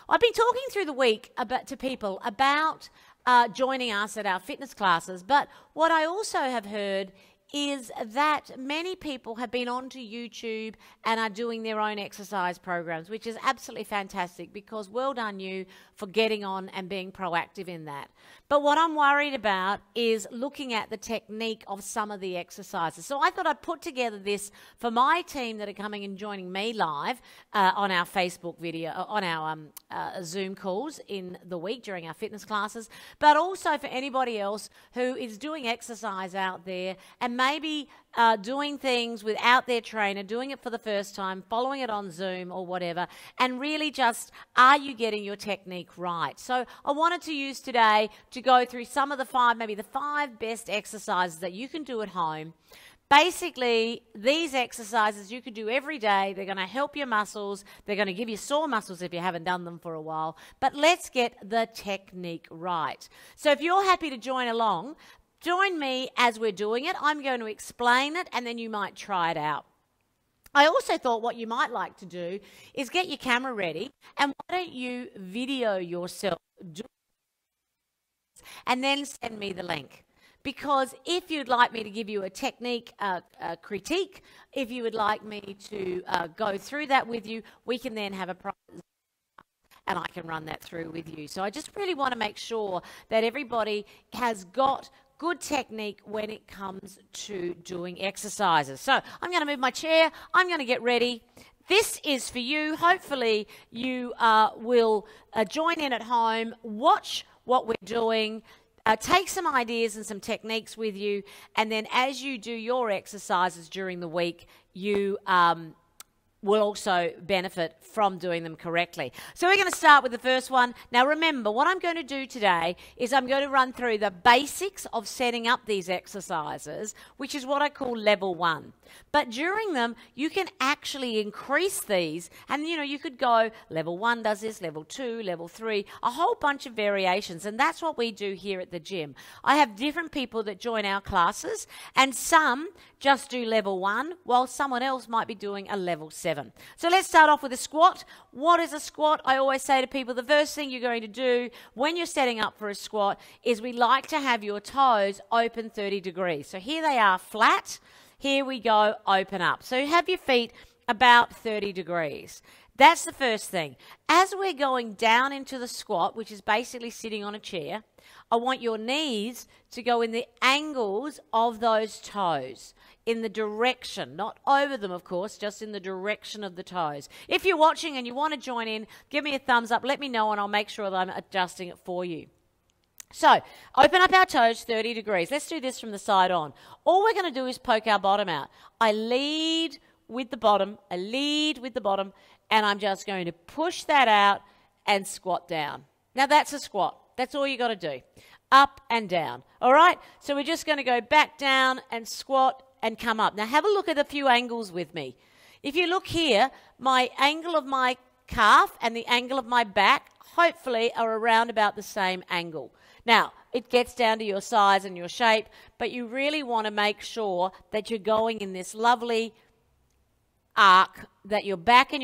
I've been talking through the week to people about joining us at our fitness classes, but what I also have heard is that many people have been onto YouTube and are doing their own exercise programs, which is absolutely fantastic, because well done you for getting on and being proactive in that. But what I'm worried about is looking at the technique of some of the exercises. So I thought I'd put together this for my team that are coming and joining me live on our Facebook video, on our Zoom calls in the week during our fitness classes, but also for anybody else who is doing exercise out there and maybe doing things without their trainer, doing it for the first time, following it on Zoom or whatever, and really just, are you getting your technique right? So I wanted to use today to go through some of the maybe the five best exercises that you can do at home. Basically, these exercises you can do every day. They're going to help your muscles. They're going to give you sore muscles if you haven't done them for a while. But let's get the technique right. So if you're happy to join along, join me as we're doing it. I'm going to explain it, and then you might try it out. I also thought what you might like to do is get your camera ready, and why don't you video yourself doing this, and then send me the link. Because if you'd like me to give you a technique critique, if you would like me to go through that with you, we can then have a private and I can run that through with you. So I just really want to make sure that everybody has got good technique when it comes to doing exercises. So I'm going to move my chair. I'm going to get ready. This is for you. Hopefully you will join in at home, watch what we're doing, take some ideas and some techniques with you, and then as you do your exercises during the week, you will also benefit from doing them correctly. So we're going to start with the first one. Now remember, what I'm going to do today is I'm going to run through the basics of setting up these exercises, which is what I call level 1. But during them, you can actually increase these, and you could go level 1 does this, level 2, level 3, a whole bunch of variations, and that's what we do here at the gym. I have different people that join our classes, and some just do level 1, while someone else might be doing a level 7. So let's start off with a squat. What is a squat? I always say to people, the first thing you're going to do when you're setting up for a squat is we like to have your toes open 30 degrees. So here they are flat. Here we go, open up. So you have your feet about 30 degrees. That's the first thing. As we're going down into the squat, which is basically sitting on a chair, I want your knees to go in the angles of those toes, in the direction, not over them, of course, just in the direction of the toes. If you're watching and you want to join in, give me a thumbs up, let me know, and I'll make sure that I'm adjusting it for you. So, open up our toes 30 degrees. Let's do this from the side on. All we're going to do is poke our bottom out. I lead with the bottom, and I'm just going to push that out and squat down. Now, that's a squat. That's all you got to do. Up and down. All right? So, we're just going to go back down and squat and come up. Now, have a look at a few angles with me. If you look here, my angle of my calf and the angle of my back hopefully are around about the same angle. Now, it gets down to your size and your shape, but you really want to make sure that you're going in this lovely arc, that your back and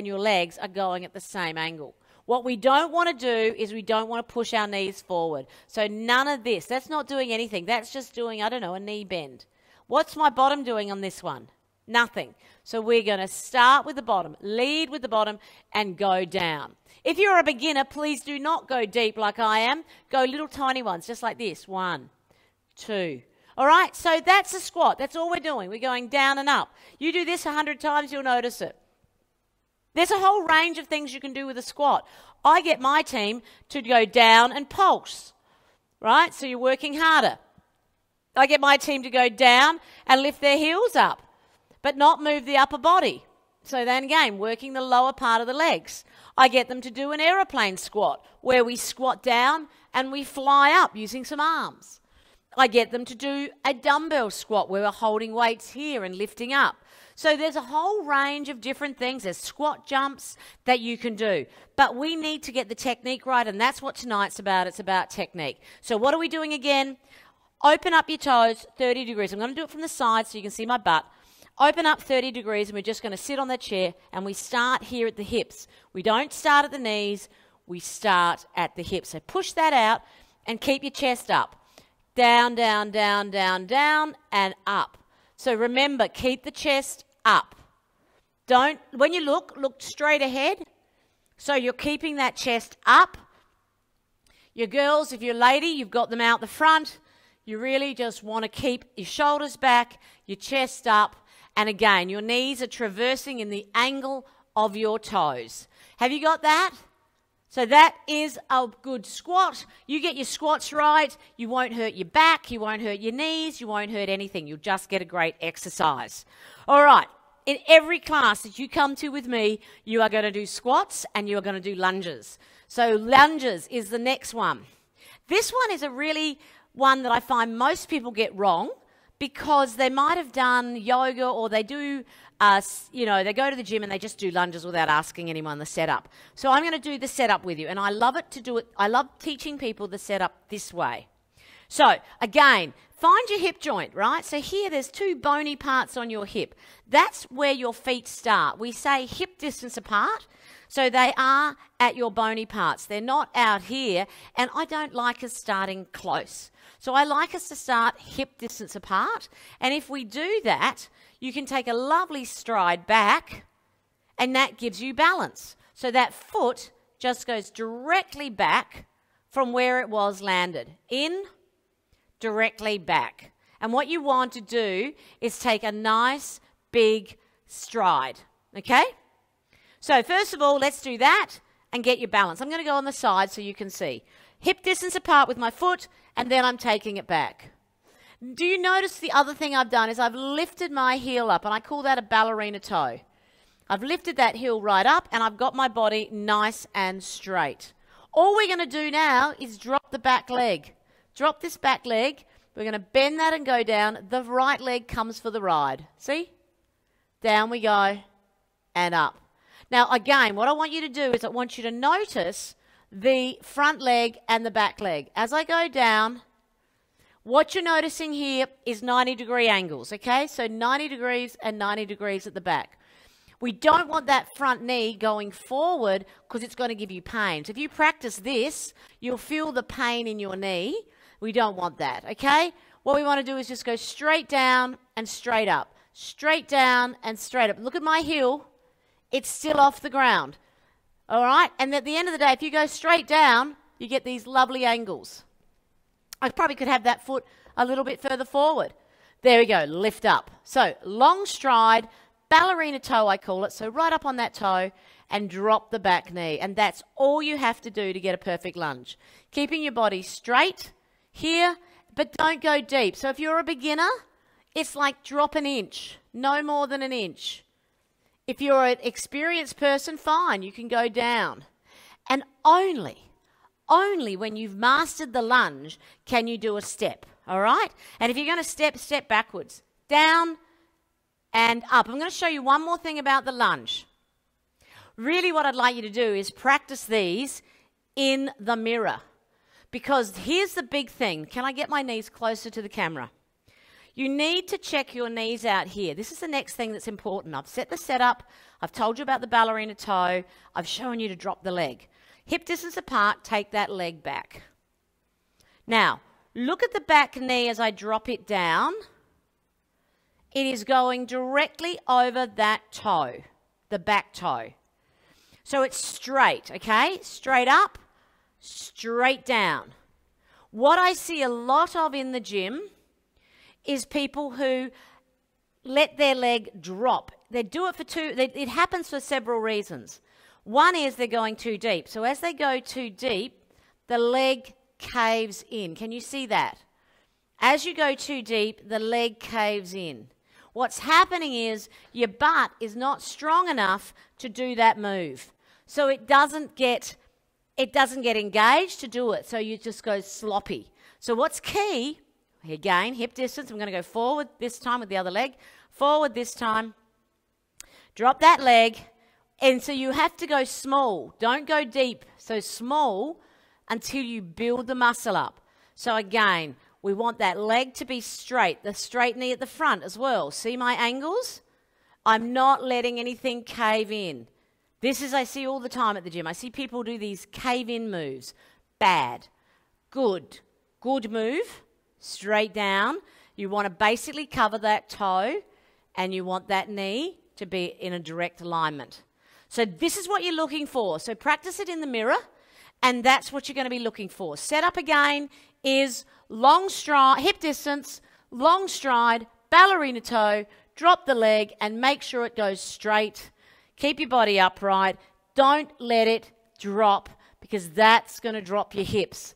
your legs are going at the same angle. What we don't want to do is we don't want to push our knees forward. So none of this. That's not doing anything. That's just doing, I don't know, a knee bend. What's my bottom doing on this one? Nothing. So we're going to start with the bottom, lead with the bottom, and go down. If you're a beginner, please do not go deep like I am. Go little tiny ones, just like this. 1, 2. All right, so that's a squat. That's all we're doing. We're going down and up. You do this 100 times, you'll notice it. There's a whole range of things you can do with a squat. I get my team to go down and pulse, right? So you're working harder. I get my team to go down and lift their heels up, but not move the upper body. So then again, working the lower part of the legs. I get them to do an aeroplane squat, where we squat down and we fly up using some arms. I get them to do a dumbbell squat, where we're holding weights here and lifting up. So there's a whole range of different things. There's squat jumps that you can do. But we need to get the technique right, and that's what tonight's about. It's about technique. So what are we doing again? Open up your toes 30 degrees. I'm going to do it from the side so you can see my butt. Open up 30 degrees, and we're just going to sit on the chair, and we start here at the hips. We don't start at the knees. we start at the hip. So push that out and keep your chest up. Down, down, down, down, down, and up. So remember, keep the chest up. Don't, when you look straight ahead. So you're keeping that chest up. Your girls, if you're a lady, you've got them out the front. You really just want to keep your shoulders back, your chest up, and again, your knees are traversing in the angle of your toes. Have you got that? So that is a good squat. You get your squats right, you won't hurt your back, you won't hurt your knees, you won't hurt anything. You'll just get a great exercise. All right. In every class that you come to with me, you are going to do squats and you are going to do lunges. So lunges is the next one. This one is a really one that I find most people get wrong because they might have done yoga or they do, they go to the gym and they just do lunges without asking anyone the setup. So I'm going to do the setup with you, and I love it to do it. I love teaching people the setup this way. So again, find your hip joint, right? So here there's two bony parts on your hip. That's where your feet start. We say hip distance apart. So they are at your bony parts. They're not out here. And I don't like us starting close. So I like us to start hip distance apart. And if we do that, you can take a lovely stride back and that gives you balance. So that foot just goes directly back from where it was landed. In, directly back. And what you want to do is take a nice big stride. Okay? So first of all, let's do that and get your balance. I'm going to go on the side so you can see. Hip distance apart with my foot, and then I'm taking it back. Do you notice the other thing I've done is I've lifted my heel up, and I call that a ballerina toe. I've lifted that heel right up, and I've got my body nice and straight. All we're going to do now is drop the back leg. Drop this back leg. We're going to bend that and go down. The right leg comes for the ride. See? Down we go and up. Now, again, what I want you to do is I want you to notice the front leg and the back leg. As I go down, what you're noticing here is 90-degree angles, okay? So 90 degrees and 90 degrees at the back. We don't want that front knee going forward because it's going to give you pain. So if you practice this, you'll feel the pain in your knee. We don't want that, okay? What we want to do is just go straight down and straight up. Straight down and straight up. Look at my heel. It's still off the ground. All right? And at the end of the day, if you go straight down, you get these lovely angles. I probably could have that foot a little bit further forward. There we go. Lift up. So long stride, ballerina toe I call it. So right up on that toe and drop the back knee. And that's all you have to do to get a perfect lunge. Keeping your body straight here, but don't go deep. So if you're a beginner, it's like drop an inch, no more than an inch. If you're an experienced person, fine, you can go down. And only when you've mastered the lunge can you do a step, all right? And if you're going to step backwards, down and up. I'm going to show you one more thing about the lunge. Really what I'd like you to do is practice these in the mirror. Because here's the big thing. Can I get my knees closer to the camera? You need to check your knees out here. This is the next thing that's important. I've set the setup. I've told you about the ballerina toe. I've shown you to drop the leg. Hip distance apart, take that leg back. Now, look at the back knee as I drop it down. It is going directly over that toe, the back toe. So it's straight, okay? Straight up, straight down. What I see a lot of in the gym is people who let their leg drop. They do it for it happens for several reasons. One is they're going too deep. So as they go too deep, the leg caves in. Can you see that? As you go too deep, the leg caves in. What's happening is your butt is not strong enough to do that move. So it doesn't get engaged to do it. So you just go sloppy. So what's key? Again, hip distance. I'm going to go forward this time with the other leg. Forward this time. Drop that leg. And so you have to go small. Don't go deep. So small until you build the muscle up. So again, we want that leg to be straight. The straight knee at the front as well. See my angles? I'm not letting anything cave in. This is, I see all the time at the gym. I see people do these cave-in moves. Bad. Good. Good move. Straight down. You want to basically cover that toe and you want that knee to be in a direct alignment. So this is what you're looking for. So practice it in the mirror and that's what you're going to be looking for. Setup again is long stride, hip distance, long stride, ballerina toe, drop the leg and make sure it goes straight. Keep your body upright. Don't let it drop because that's going to drop your hips.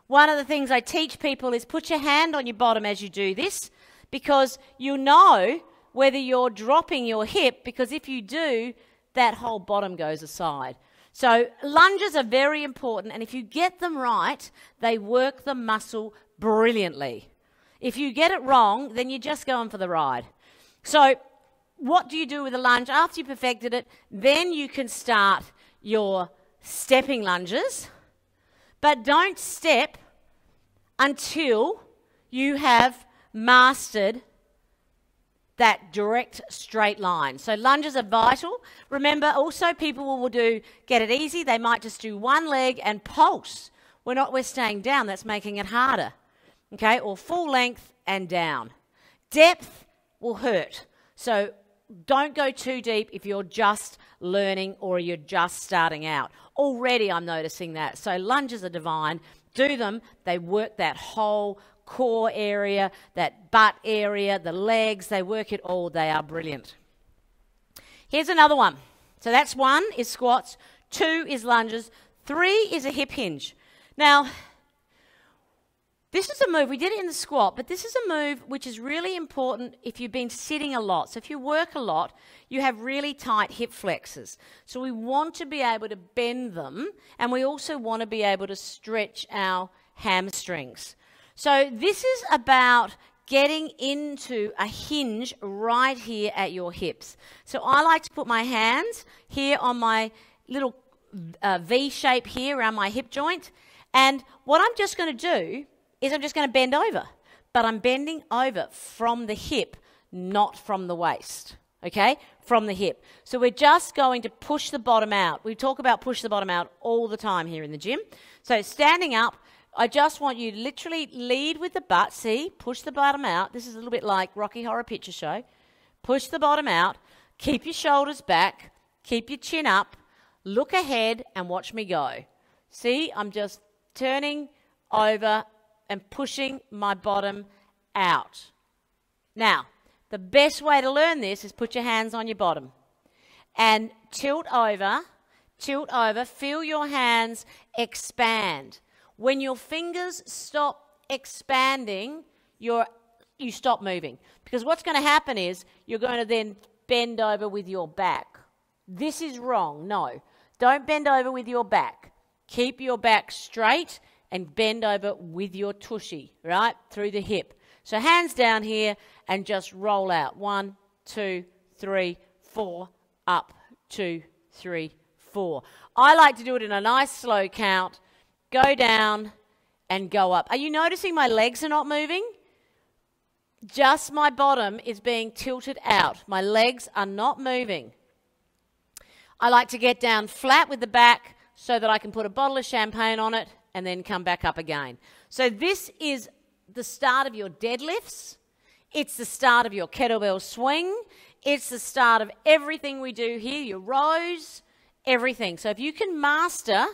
One of the things I teach people is put your hand on your bottom as you do this because you know whether you're dropping your hip because if you do, that whole bottom goes aside. So lunges are very important and if you get them right, they work the muscle brilliantly. If you get it wrong, then you're just going for the ride. So what do you do with a lunge? After you perfected it, then you can start your stepping lunges. But don't step until you have mastered that direct straight line. So lunges are vital. Remember, also people will get it easy. They might just do one leg and pulse. We're staying down. That's making it harder. Okay, or full length and down. Depth will hurt. So don't go too deep if you're just learning or you're just starting out. Already I'm noticing that. So lunges are divine. Do them. They work that whole core area, that butt area, the legs. They work it all. They are brilliant. Here's another one. So that's 1 is squats, 2 is lunges, 3 is a hip hinge. Now, this is a move, we did it in the squat, but this is a move which is really important if you've been sitting a lot. So if you work a lot, you have really tight hip flexors. So we want to be able to bend them, and we also want to be able to stretch our hamstrings. So this is about getting into a hinge right here at your hips. So I like to put my hands here on my little V shape here around my hip joint, and what I'm just going to do is I'm just going to bend over, but I'm bending over from the hip, not from the waist, okay? From the hip. So we're just going to push the bottom out. We talk about push the bottom out all the time here in the gym. So standing up, I just want you to literally lead with the butt. See, push the bottom out. This is a little bit like Rocky Horror Picture Show. Push the bottom out. Keep your shoulders back. Keep your chin up. Look ahead and watch me go. See, I'm just turning over and pushing my bottom out. Now, the best way to learn this is put your hands on your bottom and tilt over, feel your hands expand. When your fingers stop expanding, you stop moving. Because what's going to happen is you're going to then bend over with your back. This is wrong. No, don't bend over with your back. Keep your back straight and bend over with your tushy, right, through the hip. So hands down here and just roll out. 1, 2, 3, 4, up, 2, 3, 4. I like to do it in a nice slow count. Go down and go up. Are you noticing my legs are not moving? Just my bottom is being tilted out. My legs are not moving. I like to get down flat with the back so that I can put a bottle of champagne on it and then come back up again. So this is the start of your deadlifts. It's the start of your kettlebell swing. It's the start of everything we do here, your rows, everything. So if you can master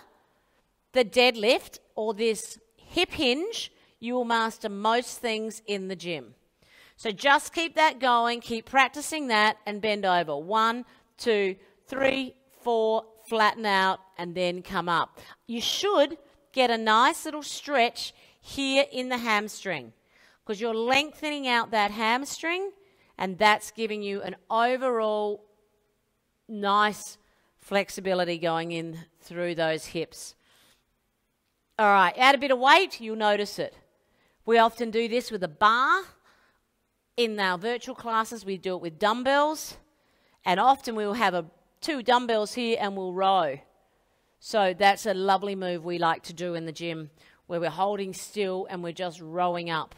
the deadlift or this hip hinge, you will master most things in the gym. So just keep that going, keep practicing that and bend over. 1, 2, 3, 4, flatten out and then come up. You should get a nice little stretch here in the hamstring because you're lengthening out that hamstring and that's giving you an overall nice flexibility going in through those hips. All right, add a bit of weight, you'll notice it. We often do this with a bar. In our virtual classes, we do it with dumbbells. And often we'll have 2 dumbbells here and we'll row. So that's a lovely move we like to do in the gym where we're holding still and we're just rowing up.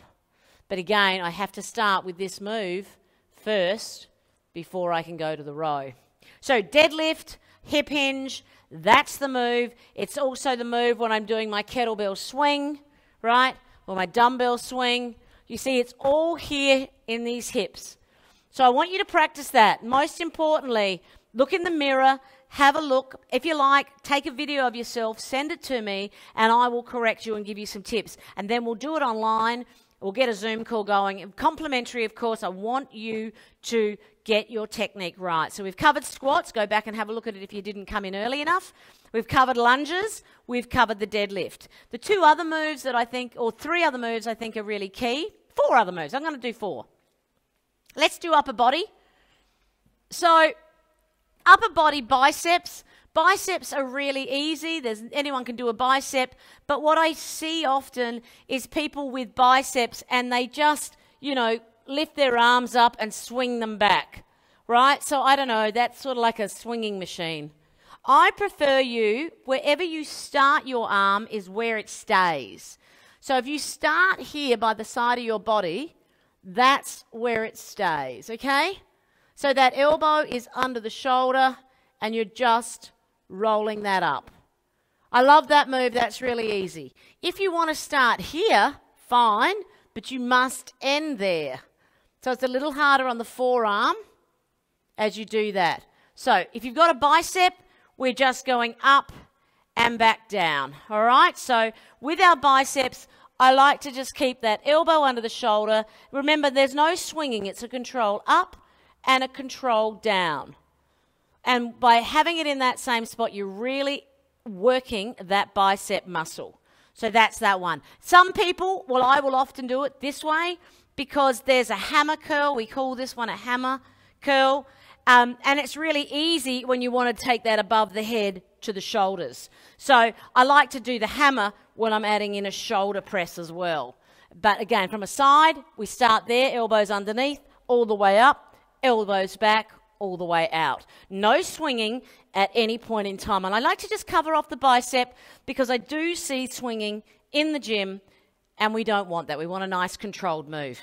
But again, I have to start with this move first before I can go to the row. So deadlift, hip hinge, that's the move. It's also the move when I'm doing my kettlebell swing, right? Or my dumbbell swing. You see, it's all here in these hips. So I want you to practice that. Most importantly, look in the mirror, have a look. If you like, take a video of yourself, send it to me, and I will correct you and give you some tips. And then we'll do it online. We'll get a Zoom call going. Complimentary, of course. I want you to get your technique right. So we've covered squats. Go back and have a look at it if you didn't come in early enough. We've covered lunges. We've covered the deadlift. The two other moves that I think, or three other moves I think are really key. 4 other moves. I'm going to do 4. Let's do upper body. So upper body biceps. Biceps are really easy. Anyone can do a bicep. But what I see often is people with biceps and they just, lift their arms up and swing them back, right? So I don't know, that's sort of like a swinging machine. I prefer wherever you start your arm is where it stays. So if you start here by the side of your body, that's where it stays, okay? So that elbow is under the shoulder and you're just rolling that up. I love that move. That's really easy. If you want to start here, fine, but you must end there. So it's a little harder on the forearm as you do that. So if you've got a bicep, we're just going up and back down, all right? So with our biceps, I like to just keep that elbow under the shoulder. Remember, there's no swinging. It's a control up and a control down. And by having it in that same spot, you're really working that bicep muscle. So that's that one. Some people, I will often do it this way because there's a hammer curl. We call this one a hammer curl. And it's really easy when you want to take that above the head to the shoulders. So I like to do the hammer when I'm adding in a shoulder press as well. But again, from a side, we start there, elbows underneath, all the way up, elbows back, all the way out. No swinging at any point in time. And I like to just cover off the bicep because I do see swinging in the gym and we don't want that. We want a nice controlled move.